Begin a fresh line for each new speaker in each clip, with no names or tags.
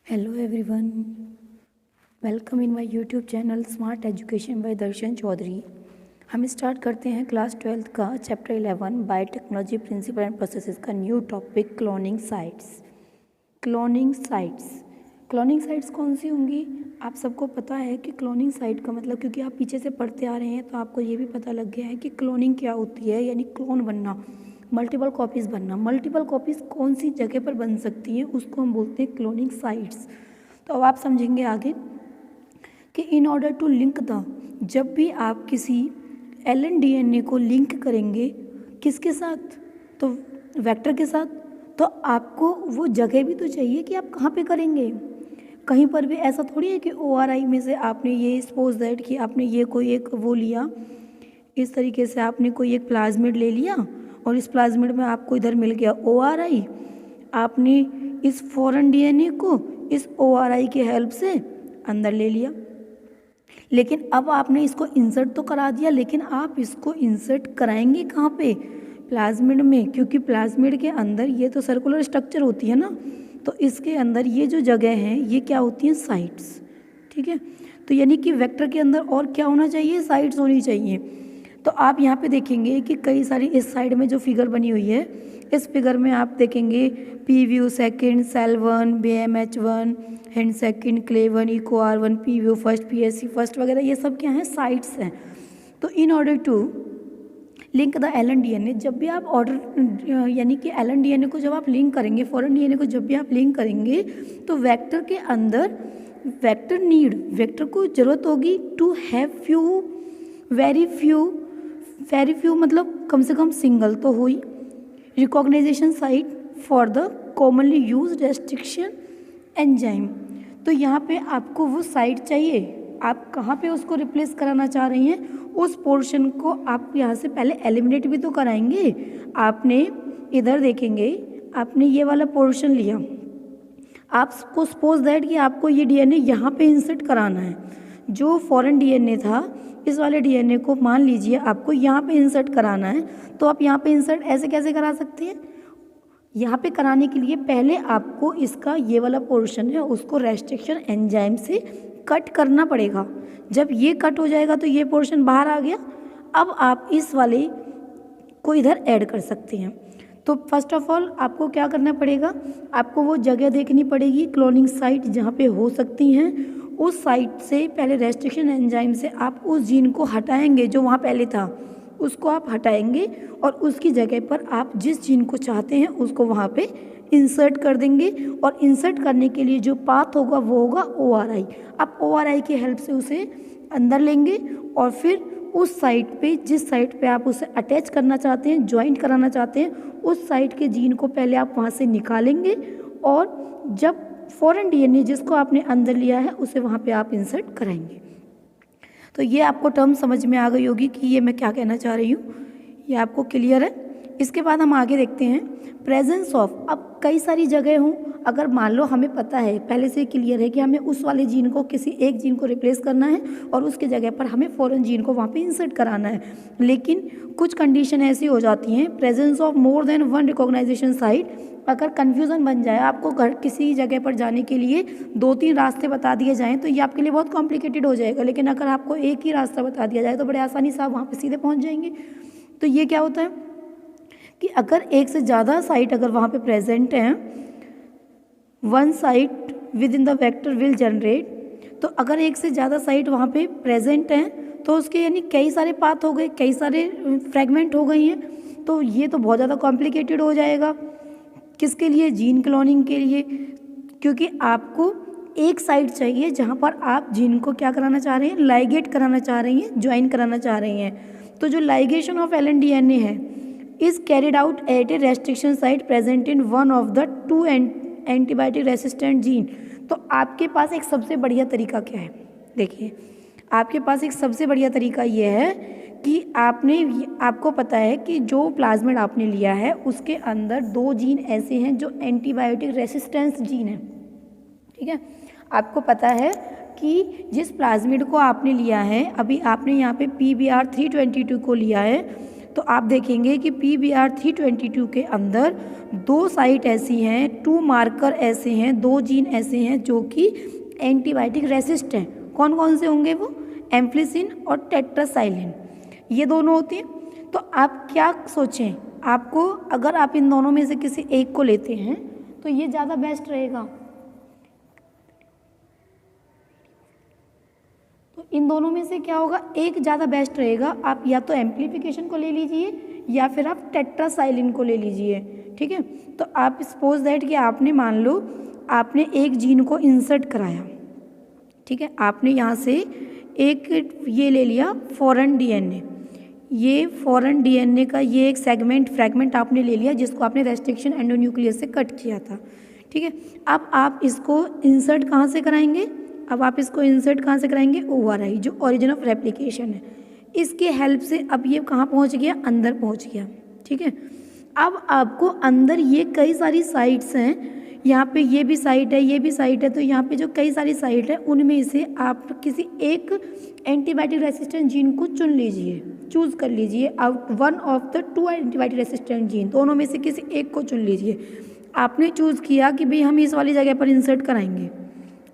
Hello everyone, welcome in my YouTube channel smart education by Darshan Chaudhary. हम start करते हैं class 12th का chapter 11 biotechnology principle and processes का new topic cloning sites. Cloning sites कौन सी होंगी? आप सबको पता है कि क्लोनिंग साइट का मतलब, क्योंकि आप पीछे से पढ़ते आ रहे हैं तो आपको ये भी पता लग गया है कि क्लोनिंग क्या होती है, यानी क्लोन बनना, मल्टीपल कॉपीज़ बनना। मल्टीपल कॉपीज़ कौन सी जगह पर बन सकती हैं उसको हम बोलते हैं क्लोनिंग साइट्स। तो अब आप समझेंगे आगे कि in order to link the, जब भी आप किसी LNDNA को लिंक करेंगे किसके साथ, तो वेक्टर के साथ, तो आपको वो जगह भी तो चाहिए कि आप कहाँ पे करेंगे। कहीं पर भी ऐसा थोड़ी है कि ORI में से आपने ये सपोज दैट कि आपने ये कोई एक वो लिया, इस तरीके से आपने कोई एक प्लाज्मिड ले लिया और इस प्लाज्मिड में आपको इधर मिल गया ORI, आपने इस फॉरेन DNA को इस ORI की हेल्प से अंदर ले लिया। लेकिन अब आपने इसको इंसर्ट तो करा दिया, लेकिन आप इसको इंसर्ट कराएंगे कहाँ पे? प्लाज्मिड में, क्योंकि प्लाज्मिड के अंदर ये तो सर्कुलर स्ट्रक्चर होती है ना, तो इसके अंदर ये जो जगह है ये क्या होती हैं? साइट्स। ठीक है, तो यानी कि वेक्टर के अंदर और क्या होना चाहिए? साइट्स होनी चाहिए। तो आप यहाँ पे देखेंगे कि कई सारी इस साइड में जो फिगर बनी हुई है, इस फिगर में आप देखेंगे PVU second, Sal 1, BMH1, hand second, Cla 1, Eco R1, PVU first, PSC first वगैरह, ये सब क्या हैं? साइट्स हैं। तो in order to link the LNDNA, जब भी आप ऑर्डर यानी कि LNDNA को जब आप लिंक करेंगे, फॉरेन DNA को जब भी आप लिंक करेंगे, तो वेक्टर के अंदर वेक्टर को ज़रूरत होगी टू हैव वेरी फ्यू मतलब कम से कम सिंगल तो हुई recognition site for the commonly use restriction enzyme. तो यहाँ पे आपको वो साइट चाहिए, आप कहाँ पे उसको रिप्लेस कराना चाह रही हैं? उस पोर्शन को आप यहाँ से पहले एलिमिनेट भी तो कराएंगे। आपने इधर देखेंगे, आपने ये वाला पोर्शन लिया, आपको सपोज दैट कि आपको ये DNA यहाँ पे इंसर्ट कराना है। जो फॉरेन DNA था, इस वाले DNA को मान लीजिए आपको यहाँ पे इंसर्ट कराना है, तो आप यहाँ पे इंसर्ट ऐसे कैसे करा सकते हैं? यहाँ पे कराने के लिए पहले आपको इसका ये वाला पोर्शन है उसको रेस्ट्रिक्शन एंजाइम से कट करना पड़ेगा। जब ये कट हो जाएगा तो ये पोर्शन बाहर आ गया। अब आप इस वाले को इधर ऐड कर सकते हैं। तो फर्स्ट ऑफ ऑल आपको क्या करना पड़ेगा? आपको वो जगह देखनी पड़ेगी क्लोनिंग साइट जहाँ पे हो सकती हैं। उस साइट से पहले रेस्ट्रिक्शन एंजाइम से आप उस जीन को हटाएंगे जो वहाँ पहले था, उसको आप हटाएंगे और उसकी जगह पर आप जिस जीन को चाहते हैं उसको वहाँ पे इंसर्ट कर देंगे। और इंसर्ट करने के लिए जो पाथ होगा वो होगा ORI। आप ORI की हेल्प से उसे अंदर लेंगे और फिर उस साइट पे, जिस साइट पे आप उसे अटैच करना चाहते हैं, ज्वाइंट कराना चाहते हैं, उस साइट के जीन को पहले आप वहाँ से निकालेंगे और जब फॉरेन DNA जिसको आपने अंदर लिया है उसे वहाँ पे आप इंसर्ट कराएंगे। तो ये आपको टर्म समझ में आ गई होगी कि ये मैं क्या कहना चाह रही हूँ, ये आपको क्लियर है। इसके बाद हम आगे देखते हैं प्रेजेंस ऑफ। अब कई सारी जगह हों, अगर मान लो हमें पता है पहले से क्लियर है कि हमें उस वाले जीन को, किसी एक जीन को रिप्लेस करना है और उसके जगह पर हमें फॉरेन जीन को वहाँ पे इंसर्ट कराना है, लेकिन कुछ कंडीशन ऐसी हो जाती हैं, presence of more than one recognition site, अगर कन्फ्यूज़न बन जाए, आपको किसी जगह पर जाने के लिए 2-3 रास्ते बता दिए जाएँ तो ये आपके लिए बहुत कॉम्प्लिकेटेड हो जाएगा, लेकिन अगर आपको एक ही रास्ता बता दिया जाए तो बड़े आसानी से आप वहाँ पे सीधे पहुँच जाएंगे। तो ये क्या होता है कि अगर एक से ज़्यादा साइट अगर वहाँ पे प्रेजेंट हैं, one site with in the vector will generate, तो अगर एक से ज़्यादा साइट वहाँ पे प्रेजेंट हैं तो उसके यानी कई सारे पाथ हो गए, कई सारे फ्रेगमेंट हो गई हैं, तो ये तो बहुत ज़्यादा कॉम्प्लिकेटेड हो जाएगा। किसके लिए? जीन क्लोनिंग के लिए, क्योंकि आपको एक साइट चाहिए जहाँ पर आप जीन को क्या कराना चाह रहे हैं? लाइगेट कराना चाह रही हैं, ज्वाइन कराना चाह रही हैं। तो जो लाइगेशन ऑफ LNDNA है is carried out at A restriction site present in one of the 2 antibiotic resistant gene. तो आपके पास एक सबसे बढ़िया तरीका क्या है? देखिए, आपके पास एक सबसे बढ़िया तरीका ये है कि आपको पता है कि जो प्लाज्मिड आपने लिया है उसके अंदर 2 जीन ऐसे हैं जो एंटीबायोटिक रेसिस्टेंस जीन है। ठीक है, आपको पता है कि जिस प्लाज्मिड को आपने लिया है, अभी आपने यहाँ पे PBr 322 को लिया है, तो आप देखेंगे कि PBR322 के अंदर 2 साइट ऐसी हैं, 2 मार्कर ऐसे हैं, 2 जीन ऐसे हैं जो कि एंटीबायोटिक रेसिस्ट हैं। कौन कौन से होंगे वो? एम्फ्लिसिन और टेट्रासाइलिन, ये दोनों होते हैं। तो आप क्या सोचें, आपको अगर आप इन दोनों में से किसी एक को लेते हैं तो ये ज़्यादा बेस्ट रहेगा। तो इन दोनों में से क्या होगा, एक ज़्यादा बेस्ट रहेगा। आप या तो एम्प्लीफिकेशन को ले लीजिए या फिर आप टेट्रासाइलिन को ले लीजिए, ठीक है। तो आप सपोज दैट कि आपने मान लो आपने एक जीन को इंसर्ट कराया, ठीक है। आपने यहाँ से एक ये ले लिया फॉरेन डीएनए, ये फॉरेन डीएनए का ये एक फ्रैगमेंट आपने ले लिया जिसको आपने रेस्ट्रिक्शन एंडोन्यूक्लियस से कट किया था, ठीक है। अब आप इसको इंसर्ट कहाँ से कराएंगे? अब आप इसको इंसर्ट कहाँ से कराएंगे? ORI, जो ओरिजिन ऑफ रेप्लिकेशन है, इसके हेल्प से अब ये कहाँ पहुँच गया? अंदर पहुँच गया, ठीक है। अब आपको अंदर ये कई सारी साइट्स हैं, यहाँ पे ये भी साइट है, ये भी साइट है, तो यहाँ पे जो कई सारी साइट है उनमें से आप किसी एक एंटीबायोटिक रेसिस्टेंट जीन को चुन लीजिए, चूज़ कर लीजिए। Out 1 of the 2 antibiotic resistant gene, दोनों में से किसी एक को चुन लीजिए। आपने चूज़ किया कि भाई हम इस वाली जगह पर इंसर्ट कराएंगे,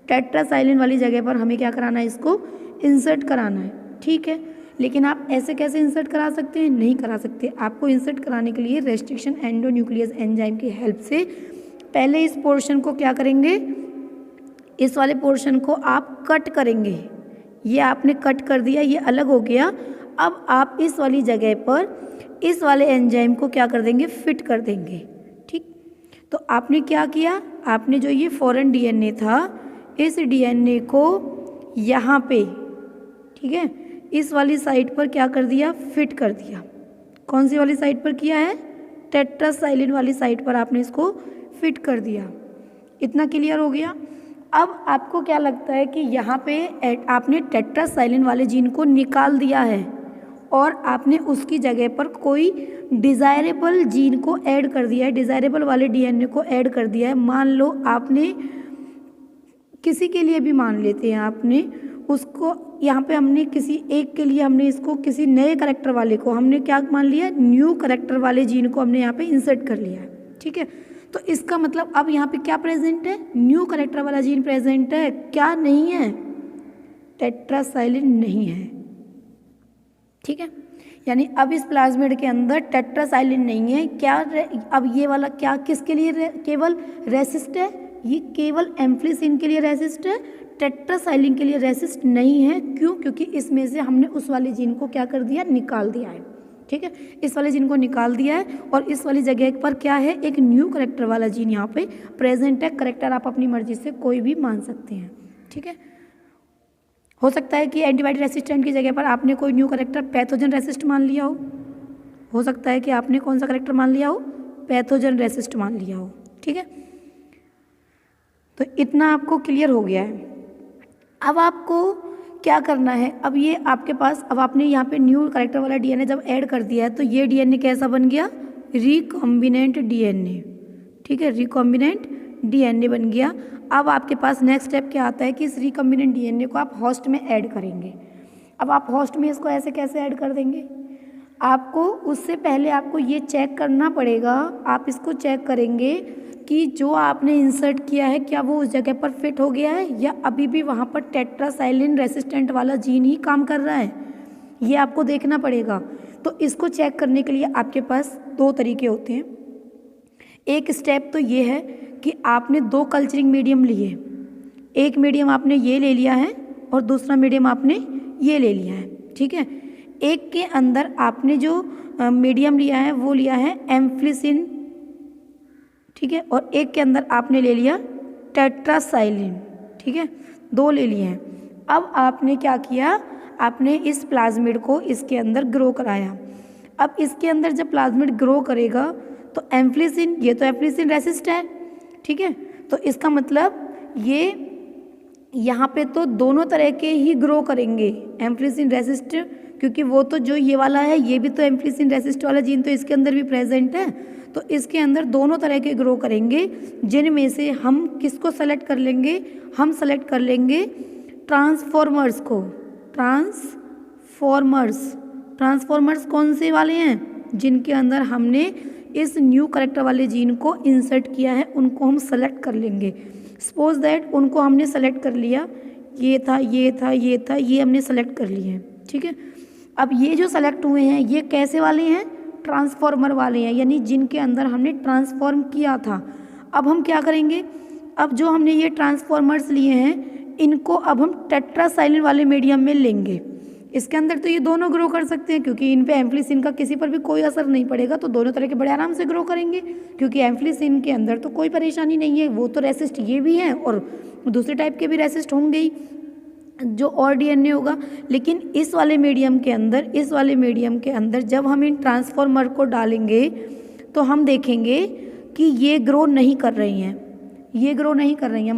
टेट्रासाइलिन वाली जगह पर हमें क्या कराना है? इसको इंसर्ट कराना है, ठीक है। लेकिन आप ऐसे कैसे इंसर्ट करा सकते हैं? नहीं करा सकते। आपको इंसर्ट कराने के लिए रेस्ट्रिक्शन एंडोन्यूक्लियस एंजाइम की हेल्प से पहले इस पोर्शन को क्या करेंगे? इस वाले पोर्शन को आप कट करेंगे। ये आपने कट कर दिया, ये अलग हो गया। अब आप इस वाली जगह पर इस वाले एंजाइम को क्या कर देंगे? फिट कर देंगे, ठीक। तो आपने क्या किया? आपने जो ये फॉरेन डीएनए था, इस डीएनए को यहाँ पे, ठीक है, इस वाली साइट पर क्या कर दिया? फिट कर दिया। कौन सी वाली साइट पर किया है? टेट्रासाइलिन वाली साइट पर आपने इसको फिट कर दिया। इतना क्लियर हो गया। अब आपको क्या लगता है कि यहाँ पे आपने टेट्रासाइलिन वाले जीन को निकाल दिया है और आपने उसकी जगह पर कोई डिज़ायरेबल जीन को ऐड कर दिया है, डिज़ायरेबल वाले डीएनए को ऐड कर दिया है। मान लो आपने किसी के लिए भी मान लेते हैं, आपने उसको यहाँ पे हमने किसी एक के लिए हमने इसको किसी नए करैक्टर वाले को हमने क्या मान लिया? न्यू करैक्टर वाले जीन को हमने यहाँ पे इंसर्ट कर लिया है, ठीक है। तो इसका मतलब अब यहाँ पे क्या प्रेजेंट है? न्यू करैक्टर वाला जीन प्रेजेंट है। क्या नहीं है? टेट्रासाइलिन नहीं है, ठीक है। यानी अब इस प्लाज्मिड के अंदर टेट्रासाइलिन नहीं है। क्या अब ये वाला क्या किसके लिए केवल रेसिस्ट है? ये केवल एम्फ्लिसिन के लिए रेसिस्ट है, टेट्रासाइलिन के लिए रेसिस्ट नहीं है। क्यों? क्योंकि इसमें से हमने उस वाले जीन को क्या कर दिया? निकाल दिया है, ठीक है। इस वाले जीन को निकाल दिया है और इस वाली जगह पर क्या है? एक न्यू करैक्टर वाला जीन यहाँ पे प्रेजेंट है। करैक्टर आप अपनी मर्जी से कोई भी मान सकते हैं, ठीक है। हो सकता है कि एंटीबायोटिक रेसिस्टेंट की जगह पर आपने कोई न्यू करैक्टर पैथोजन रेसिस्ट मान लिया हो सकता है कि आपने कौन सा करैक्टर मान लिया हो? पैथोजन रेसिस्ट मान लिया हो, ठीक है। तो इतना आपको क्लियर हो गया है। अब आपको क्या करना है? अब ये आपके पास, अब आपने यहाँ पे न्यू करैक्टर वाला डीएनए जब ऐड कर दिया है तो ये डीएनए कैसा बन गया? रिकॉम्बिनेंट डीएनए, ठीक है, रिकॉम्बिनेंट डीएनए बन गया। अब आपके पास नेक्स्ट स्टेप क्या आता है कि इस रिकॉम्बिनेंट डीएनए को आप होस्ट में ऐड करेंगे। अब आप होस्ट में इसको ऐसे कैसे ऐड कर देंगे? आपको उससे पहले आपको ये चेक करना पड़ेगा। आप इसको चेक करेंगे कि जो आपने इंसर्ट किया है क्या वो उस जगह पर फिट हो गया है या अभी भी वहाँ पर टेट्रासाइलिन रेसिस्टेंट वाला जीन ही काम कर रहा है, ये आपको देखना पड़ेगा। तो इसको चेक करने के लिए आपके पास 2 तरीके होते हैं। एक स्टेप तो ये है कि आपने 2 कल्चरिंग मीडियम लिए, एक मीडियम आपने ये ले लिया है और दूसरा मीडियम आपने ये ले लिया है, ठीक है। एक के अंदर आपने जो मीडियम लिया है वो लिया है एम्फ्लिसिन, ठीक है, और एक के अंदर आपने ले लिया टेट्रासाइलिन, ठीक है, 2 ले लिए हैं। अब आपने क्या किया? आपने इस प्लाज्मिड को इसके अंदर ग्रो कराया। अब इसके अंदर जब प्लाज्मिड ग्रो करेगा तो एम्फ्लिसिन, ये तो एम्फ्लिसिन रेसिस्ट है, ठीक है, तो इसका मतलब ये यहाँ पे तो दोनों तरह के ही ग्रो करेंगे। एम्फ्लिसिन रेसिस्ट, क्योंकि वो तो जो ये वाला है ये भी तो एम्फ्लिसिन रेसिस्ट वाला जीन तो इसके अंदर भी प्रेजेंट है, तो इसके अंदर दोनों तरह के ग्रो करेंगे, जिनमें से हम किसको सेलेक्ट कर लेंगे? हम सेलेक्ट कर लेंगे ट्रांसफॉर्मर्स को। ट्रांसफॉर्मर्स कौन से वाले हैं? जिनके अंदर हमने इस न्यू करेक्टर वाले जीन को इंसर्ट किया है उनको हम सेलेक्ट कर लेंगे। सपोज दैट उनको हमने सेलेक्ट कर लिया, ये था, ये था, ये था, ये हमने सेलेक्ट कर लिए हैं, ठीक है। अब ये जो सेलेक्ट हुए हैं ये कैसे वाले हैं? ट्रांसफॉर्मर वाले हैं, यानी जिनके अंदर हमने ट्रांसफॉर्म किया था। अब हम क्या करेंगे, अब जो हमने ये ट्रांसफॉर्मर्स लिए हैं इनको अब हम टेट्रासाइलिन वाले मीडियम में लेंगे। इसके अंदर तो ये दोनों ग्रो कर सकते हैं क्योंकि इन पे एम्फलिसिन का किसी पर भी कोई असर नहीं पड़ेगा, तो दोनों तरह के बड़े आराम से ग्रो करेंगे क्योंकि एम्फलिसिन के अंदर तो कोई परेशानी नहीं है, वो तो रेसिस्ट ये भी हैं और दूसरे टाइप के भी रेसिस्ट होंगे ही जो और डीएनए होगा। लेकिन इस वाले मीडियम के अंदर जब हम इन ट्रांसफॉर्मर को डालेंगे तो हम देखेंगे कि ये ग्रो नहीं कर रही हैं,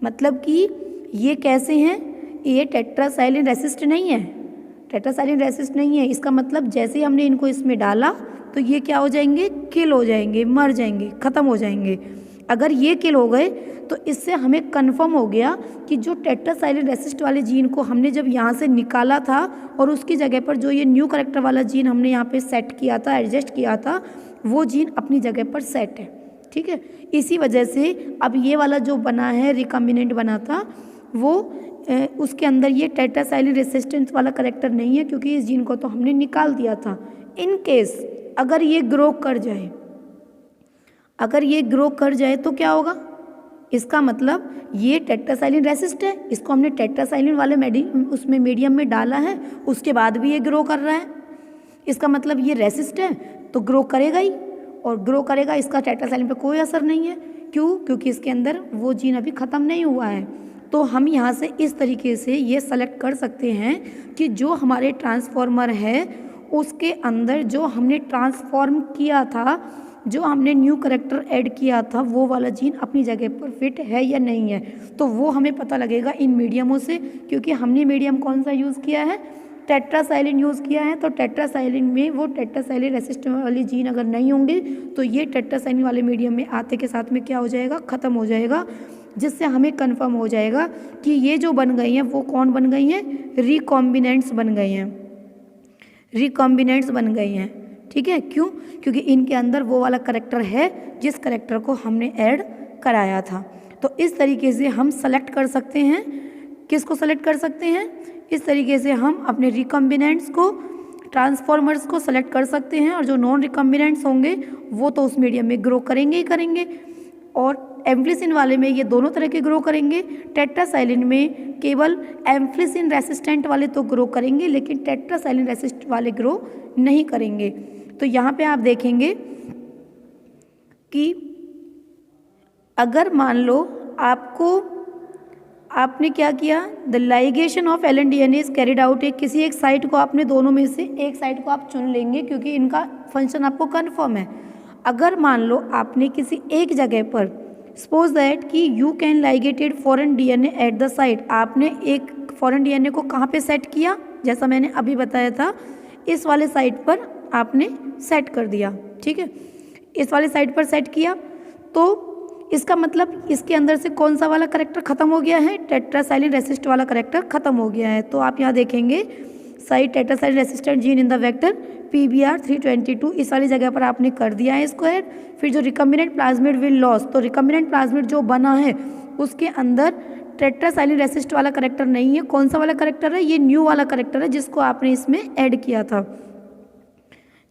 मतलब कि ये कैसे हैं, ये टेट्रासाइलिन रेसिस्ट नहीं है। इसका मतलब जैसे ही हमने इनको इसमें डाला तो ये क्या हो जाएंगे, किल हो जाएंगे, मर जाएंगे, ख़त्म हो जाएंगे। अगर ये किल हो गए तो इससे हमें कंफर्म हो गया कि जो टेट्रासाइलिन रेसिस्ट वाले जीन को हमने जब यहाँ से निकाला था और उसकी जगह पर जो ये न्यू करेक्टर वाला जीन हमने यहाँ पे सेट किया था, एडजस्ट किया था, वो जीन अपनी जगह पर सेट है, ठीक है। इसी वजह से अब ये वाला जो बना है रिकॉम्बिनेंट बना था वो उसके अंदर ये टेट्रासाइलिन रेसिस्टेंस वाला करेक्टर नहीं है क्योंकि इस जीन को तो हमने निकाल दिया था। इन केस अगर ये ग्रो कर जाए तो क्या होगा, इसका मतलब ये टेट्रासाइलिन रेसिस्ट है, इसको हमने टेट्रासाइलिन वाले उसमें मीडियम में डाला है, उसके बाद भी ये ग्रो कर रहा है, इसका मतलब ये रेसिस्ट है तो ग्रो करेगा ही, और ग्रो करेगा, इसका टेट्रासाइलिन पे कोई असर नहीं है। क्यों? क्योंकि इसके अंदर वो जीन अभी ख़त्म नहीं हुआ है। तो हम यहाँ से इस तरीके से ये सेलेक्ट कर सकते हैं कि जो हमारे ट्रांसफॉर्मर है उसके अंदर जो हमने ट्रांसफॉर्म किया था, जो हमने न्यू करेक्टर ऐड किया था, वो वाला जीन अपनी जगह पर फिट है या नहीं है। तो वो हमें पता लगेगा इन मीडियमों से, क्योंकि हमने मीडियम कौन सा यूज़ किया है, टेट्रासाइलिन यूज़ किया है। तो टेट्रासाइलिन में वो टेट्रासाइलिन रेसिस्टेंट वाले जीन अगर नहीं होंगे तो ये टेट्रासाइलिन वाले मीडियम में आते के साथ में क्या हो जाएगा, ख़त्म हो जाएगा, जिससे हमें कंफर्म हो जाएगा कि ये जो बन गई हैं वो कौन बन गई हैं, रिकॉम्बिनेंट्स बन गई हैं, ठीक है। क्यों? क्योंकि इनके अंदर वो वाला करेक्टर है जिस करेक्टर को हमने ऐड कराया था। तो इस तरीके से हम सेलेक्ट कर सकते हैं, किसको सेलेक्ट कर सकते हैं, इस तरीके से हम अपने रिकॉम्बिनेंट्स को, ट्रांसफॉर्मर्स को सेलेक्ट कर सकते हैं, और जो नॉन रिकॉम्बिनेंट्स होंगे वो तो उस मीडियम में ग्रो करेंगे ही करेंगे, और एम्फलिसिन वाले में ये दोनों तरह के ग्रो करेंगे। टेट्रासाइलिन में केवल एम्फलिसिन रेसिस्टेंट वाले तो ग्रो करेंगे, लेकिन टेट्रासाइलिन रेसिस्ट वाले ग्रो नहीं करेंगे। तो यहाँ पे आप देखेंगे कि अगर मान लो आपने क्या किया, the ligation of LNDNA is carried out, किसी एक साइट को आपने, दोनों में से एक साइट को आप चुन लेंगे क्योंकि इनका फंक्शन आपको कन्फर्म है। अगर मान लो आपने किसी एक जगह पर, सपोज दैट कि you can ligated foreign DNA at the site, आपने एक फॉरेन DNA को कहाँ पे सेट किया, जैसा मैंने अभी बताया था, इस वाले साइट पर आपने सेट कर दिया, ठीक है। इस वाले साइट पर सेट किया तो इसका मतलब इसके अंदर से कौन सा वाला करेक्टर ख़त्म हो गया है, टेट्रासाइलिन रेसिस्ट वाला करेक्टर ख़त्म हो गया है। तो आप यहाँ देखेंगे site tetracycline resistant gene in the vector PBR 322, इस वाली जगह पर आपने कर दिया है इसको ऐड। फिर जो रिकॉम्बिनेंट प्लाज्मिड विल लॉस, तो रिकॉम्बिनेंट प्लाज्मिड जो बना है उसके अंदर टेट्रासाइलिन रेसिस्ट वाला करेक्टर नहीं है। कौन सा वाला करेक्टर है, ये न्यू वाला करेक्टर है जिसको आपने इसमें ऐड किया था,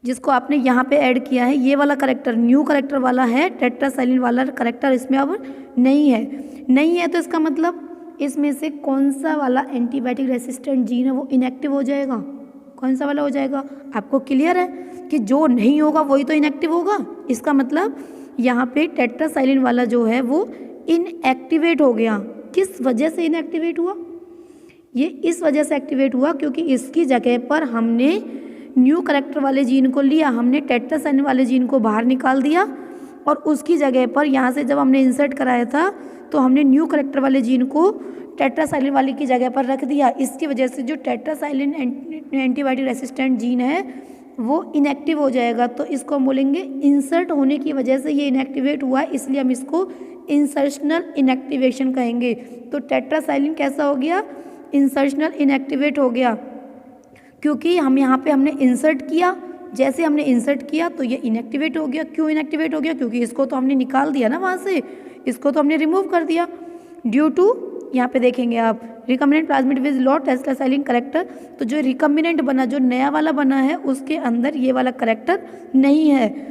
जिसको आपने यहाँ पे ऐड किया है। ये वाला करेक्टर न्यू करेक्टर वाला है, टेट्रासाइलिन वाला करेक्टर इसमें अब नहीं है। तो इसका मतलब इसमें से कौन सा वाला एंटीबायोटिक रेसिस्टेंट जीन है वो इनएक्टिव हो जाएगा, कौन सा वाला हो जाएगा। आपको क्लियर है कि जो नहीं होगा वही तो इनएक्टिव होगा। इसका मतलब यहाँ पे टेट्रासाइलिन वाला जो है वो इनएक्टिवेट हो गया। किस वजह से इनएक्टिवेट हुआ, ये इस वजह से एक्टिवेट हुआ क्योंकि इसकी जगह पर हमने न्यू करेक्टर वाले जीन को लिया, हमने टेट्रासाइलिन वाले जीन को बाहर निकाल दिया, और उसकी जगह पर यहाँ से जब हमने इंसर्ट कराया था तो हमने न्यू करेक्टर वाले जीन को टेट्रासाइलिन वाले की जगह पर रख दिया। इसकी वजह से जो टेट्रासाइलिन एंटीबायोटिक रेसिस्टेंट जीन है वो इनएक्टिव हो जाएगा। तो इसको हम बोलेंगे इंसर्ट होने की वजह से ये इनएक्टिवेट हुआ, इसलिए हम इसको इंसर्शनल इनएक्टिवेशन कहेंगे। तो टेट्रासाइलिन कैसा हो गया, इंसर्शनल इनएक्टिवेट हो गया, क्योंकि हम यहाँ पे हमने इंसर्ट किया जैसे हमने इंसर्ट किया तो ये इनएक्टिवेट हो गया। क्यों इनएक्टिवेट हो गया? क्योंकि इसको तो हमने निकाल दिया ना वहाँ से, इसको तो हमने रिमूव कर दिया। ड्यू टू, यहाँ पे देखेंगे आप, recombinant plasmid with low tetracycline character, तो जो रिकम्बिनेंट बना, जो नया वाला बना है, उसके अंदर ये वाला करेक्टर नहीं है।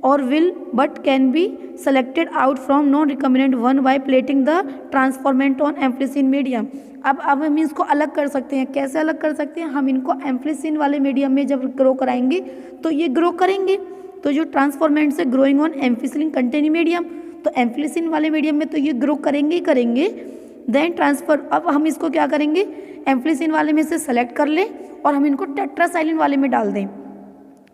और will but can be selected out from non recombinant one by plating the transformant on ampicillin medium. अब हम इसको अलग कर सकते हैं। कैसे अलग कर सकते हैं? हम इनको एम्फिलिसिन वाले मीडियम में जब ग्रो कराएंगे तो ये ग्रो करेंगे। तो जो ट्रांसफॉर्मेंट से growing on ampicillin containing medium, तो एम्फिलिसिन वाले मीडियम में तो ये ग्रो करेंगे ही करेंगे। देन ट्रांसफर, अब हम इसको क्या करेंगे, एम्फिलिसिन वाले में से सेलेक्ट कर लें और हम इनको टेट्रासाइक्लिन वाले में डाल दें।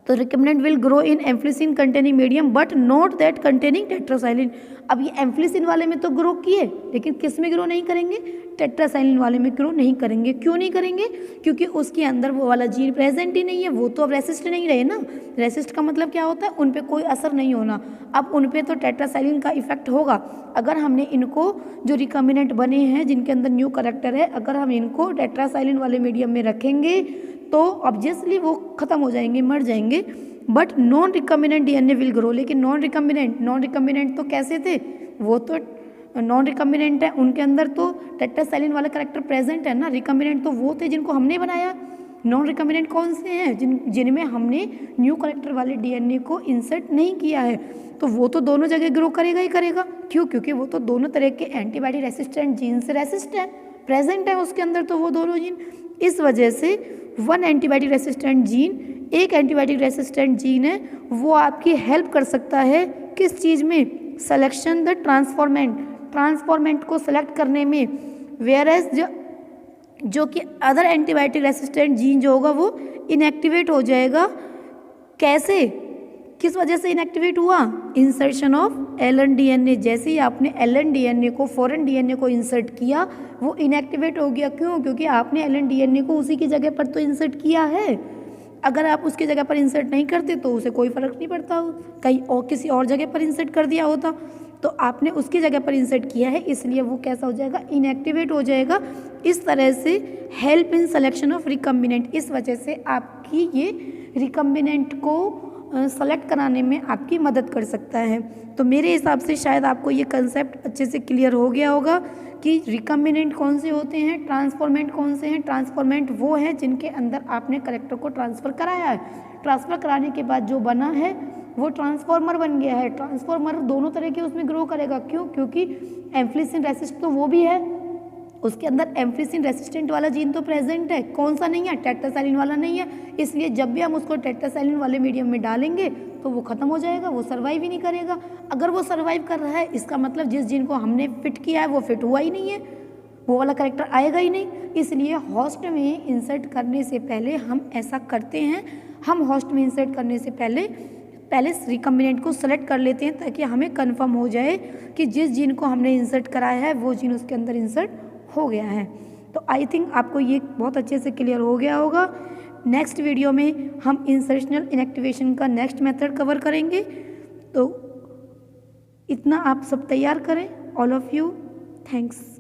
तो recombinant will grow in ampicillin containing medium but not that containing tetracycline. अब ये एम्फिलिसिन वाले में तो ग्रो किए, लेकिन किस में ग्रो नहीं करेंगे? टेट्रासाइक्लिन वाले में ग्रो नहीं करेंगे। क्यों नहीं करेंगे? क्योंकि उसके अंदर वो वाला जीन प्रेजेंट ही नहीं है, वो तो अब रेसिस्ट नहीं रहे ना। रेसिस्ट का मतलब क्या होता है? उन पे कोई असर नहीं होना। अब उन पे तो टेट्रासाइक्लिन का इफेक्ट होगा। अगर हमने इनको, जो रिकम्बिनेंट बने हैं जिनके अंदर न्यू करेक्टर है, अगर हम इनको टेट्रासाइक्लिन वाले मीडियम में रखेंगे तो ऑब्वियसली वो खत्म हो जाएंगे, मर जाएंगे। But non recombinant DNA will grow. लेकिन नॉन रिकम्बिनेंट तो कैसे थे? वो तो नॉन रिकम्बिनेंट है, उनके अंदर तो टेट्रासाइक्लिन वाला करेक्टर प्रेजेंट है ना। रिकम्बिनेंट तो वो थे जिनको हमने बनाया। नॉन रिकम्बिनेंट कौन से हैं? जिनमें हमने न्यू करेक्टर वाले डीएनए को इंसर्ट नहीं किया है। तो वो तो दोनों जगह ग्रो करेगा ही करेगा। क्यों? क्योंकि वो तो दोनों तरह के एंटीबॉडी रेसिस्टेंट जीन से रेसिस्ट है, प्रेजेंट है उसके अंदर तो वो दोनों जीन। इस वजह से वन एंटीबायोटिक रेसिस्टेंट जीन, एक एंटीबायोटिक रेसिस्टेंट जीन है, वो आपकी हेल्प कर सकता है किस चीज़ में? सिलेक्शन द ट्रांसफॉर्मेंट को सेलेक्ट करने में। वेयर एज जो कि अदर एंटीबायोटिक रेसिस्टेंट जीन जो होगा वो इनएक्टिवेट हो जाएगा। कैसे? किस वजह से इनएक्टिवेट हुआ? Insertion of alien DNA. जैसे ही आपने एलन डीएनए को, फॉरेन डीएनए को इंसर्ट किया, वो इनएक्टिवेट हो गया। क्यों? क्योंकि आपने एलन डीएनए को उसी की जगह पर तो इंसर्ट किया है। अगर आप उसकी जगह पर इंसर्ट नहीं करते तो उसे कोई फर्क नहीं पड़ता, कहीं और किसी और जगह पर इंसर्ट कर दिया होता। तो आपने उसकी जगह पर इंसर्ट किया है, इसलिए वो कैसा हो जाएगा? इनएक्टिवेट हो जाएगा। इस तरह से help in selection of recombinant, इस वजह से आपकी ये रिकम्बिनेंट को सेलेक्ट कराने में आपकी मदद कर सकता है। तो मेरे हिसाब से शायद आपको ये कंसेप्ट अच्छे से क्लियर हो गया होगा कि रिकम्बिनेंट कौन से होते हैं, ट्रांसफॉर्मेंट कौन से हैं। ट्रांसफॉर्मेंट वो हैं जिनके अंदर आपने करेक्टर को ट्रांसफ़र कराया है। ट्रांसफ़र कराने के बाद जो बना है वो ट्रांसफॉर्मर बन गया है। ट्रांसफॉर्मर दोनों तरह के उसमें ग्रो करेगा। क्यों? क्योंकि एम्फिलिसिन रेसिस्ट तो वो भी है, उसके अंदर एम्फिलिसिन रेसिस्टेंट वाला जीन तो प्रेजेंट है। कौन सा नहीं है? टेट्रासाइक्लिन वाला नहीं है। इसलिए जब भी हम उसको टेट्रासाइक्लिन वाले मीडियम में डालेंगे तो वो खत्म हो जाएगा, वो सर्वाइव ही नहीं करेगा। अगर वो सर्वाइव कर रहा है, इसका मतलब जिस जीन को हमने फिट किया है वो फिट हुआ ही नहीं है, वो वाला करेक्टर आएगा ही नहीं। इसलिए होस्ट में इंसर्ट करने से पहले हम ऐसा करते हैं, हम होस्ट में इंसर्ट करने से पहले रिकम्बिनेंट को सेलेक्ट कर लेते हैं, ताकि हमें कंफर्म हो जाए कि जिस जीन को हमने इंसर्ट कराया है वो जीन उसके अंदर इंसर्ट हो गया है। तो आई थिंक आपको ये बहुत अच्छे से क्लियर हो गया होगा। नेक्स्ट वीडियो में हम इंसर्शनल इनएक्टिवेशन का नेक्स्ट मेथड कवर करेंगे। तो इतना आप सब तैयार करें। All of you, thanks.